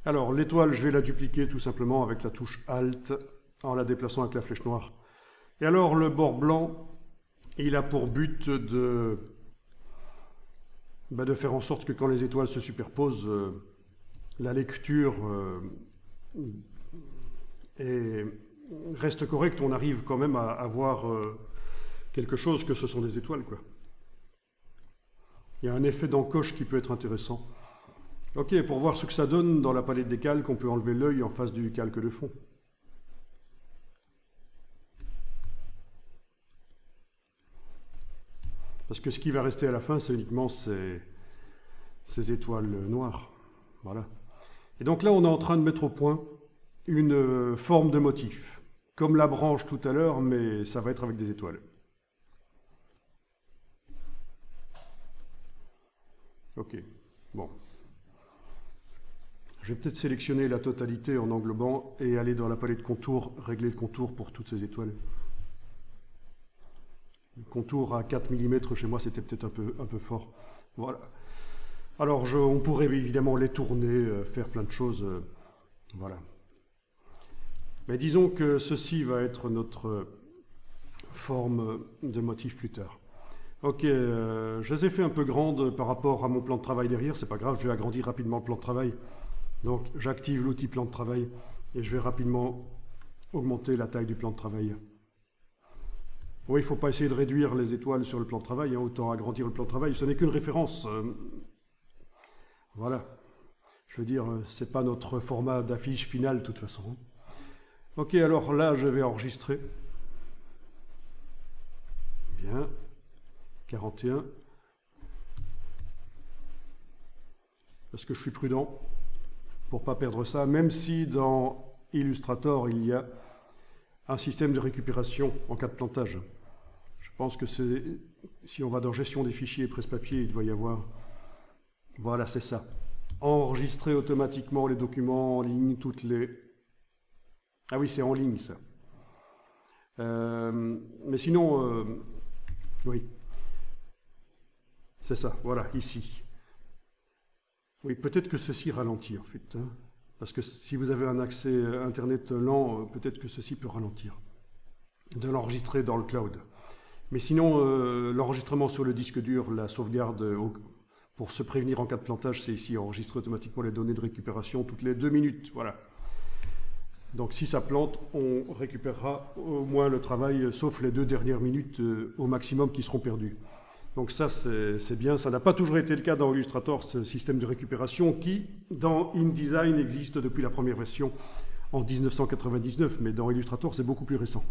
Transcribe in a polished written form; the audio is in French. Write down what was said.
Alors, l'étoile, je vais la dupliquer tout simplement avec la touche Alt en la déplaçant avec la flèche noire. Et alors, le bord blanc, il a pour but de faire en sorte que quand les étoiles se superposent, la lecture reste correcte. On arrive quand même à voir quelque chose que ce sont des étoiles, quoi. Il y a un effet d'encoche qui peut être intéressant. Ok, pour voir ce que ça donne dans la palette des calques, on peut enlever l'œil en face du calque de fond. Parce que ce qui va rester à la fin, c'est uniquement ces étoiles noires. Voilà. Et donc là, on est en train de mettre au point une forme de motif. Comme la branche tout à l'heure, mais ça va être avec des étoiles. Ok, bon. Je vais peut-être sélectionner la totalité en englobant et aller dans la palette contour, régler le contour pour toutes ces étoiles. Le contour à 4 mm chez moi, c'était peut-être un peu fort. Voilà. Alors, on pourrait évidemment les tourner, faire plein de choses. Voilà. Mais disons que ceci va être notre forme de motif plus tard. Ok, je les ai fait un peu grandes par rapport à mon plan de travail derrière. C'est pas grave, je vais agrandir rapidement le plan de travail. Donc, j'active l'outil plan de travail et je vais rapidement augmenter la taille du plan de travail. Oui, il ne faut pas essayer de réduire les étoiles sur le plan de travail, hein, autant agrandir le plan de travail. Ce n'est qu'une référence. Voilà. Je veux dire, ce n'est pas notre format d'affiche finale de toute façon. Ok, alors là, je vais enregistrer. Bien. 41. Parce que je suis prudent pour ne pas perdre ça, même si dans Illustrator, il y a un système de récupération en cas de plantage. Je pense que c'est, si on va dans gestion des fichiers et presse-papier, il doit y avoir, voilà, c'est ça. Enregistrer automatiquement les documents en ligne, toutes les... Ah oui, c'est en ligne, ça. Mais sinon, oui. C'est ça, voilà, ici. Oui, peut-être que ceci ralentit, en fait. Hein, parce que si vous avez un accès Internet lent, peut-être que ceci peut ralentir. De l'enregistrer dans le cloud. Mais sinon, l'enregistrement sur le disque dur, la sauvegarde, pour se prévenir en cas de plantage, c'est ici, enregistrer automatiquement les données de récupération toutes les 2 minutes. Voilà. Donc si ça plante, on récupérera au moins le travail, sauf les 2 dernières minutes au maximum qui seront perdues. Donc ça, c'est bien. Ça n'a pas toujours été le cas dans Illustrator, ce système de récupération qui, dans InDesign, existe depuis la première version en 1999, mais dans Illustrator, c'est beaucoup plus récent.